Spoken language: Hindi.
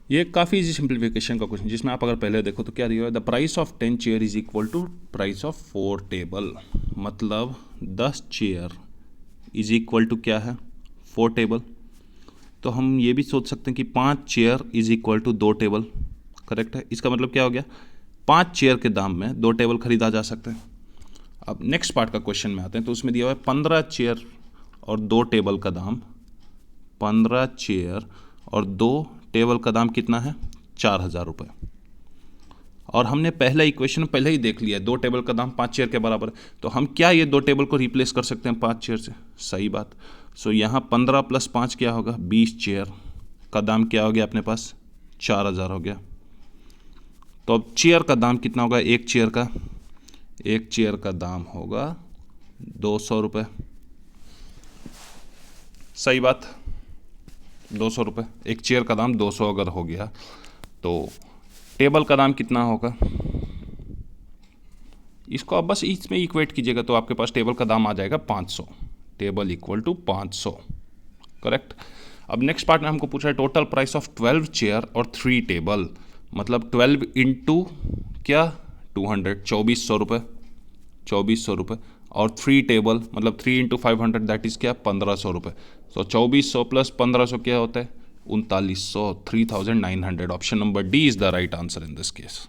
ये काफ़ी इजी सिंप्लीफिकेशन का क्वेश्चन, जिसमें आप अगर पहले देखो तो क्या दिया हुआ है, the price of 10 chair is equal to price of 4 table. मतलब 10 चेयर इज इक्वल टू क्या है, 4 टेबल। तो हम ये भी सोच सकते हैं कि 5 chair is equal to 2 table. Correct है। इसका मतलब क्या हो गया, 5 चेयर के दाम में 2 टेबल खरीदा जा सकते हैं। अब नेक्स्ट पार्ट का क्वेश्चन में आते हैं, तो उसमें दिया हुआ है 15 चेयर और 2 टेबल का दाम, 15 चेयर और 2 टेबल का दाम कितना है, 4,000 रुपये। और हमने पहला इक्वेशन पहले ही देख लिया है, 2 टेबल का दाम 5 चेयर के बराबर है। तो हम क्या ये 2 टेबल को रिप्लेस कर सकते हैं 5 चेयर से? सही बात। सो यहाँ 15 + 5 क्या होगा, 20 चेयर का दाम क्या हो गया अपने पास, 4,000 हो गया। तो अब चेयर का दाम कितना होगा, एक चेयर का दाम होगा 200 रुपये। सही बात, 200 रुपये। एक चेयर का दाम 200 अगर हो गया तो टेबल का दाम कितना होगा, इसको आप बस इसमें इक्वेट कीजिएगा तो आपके पास टेबल का दाम आ जाएगा 500। Table equal to 500। करेक्ट। अब नेक्स्ट पार्ट में हमको पूछा है टोटल प्राइस ऑफ 12 चेयर और 3 टेबल। मतलब 12 इंटू क्या, 200, 2400 रुपये, 2400 रुपये। और 3 टेबल मतलब 3 इंटू 500 दैट इज़ क्या, 1500 रुपये। सो 2400 + 1500 क्या होता है, 3900, 3900। Option number D is the right answer in this case.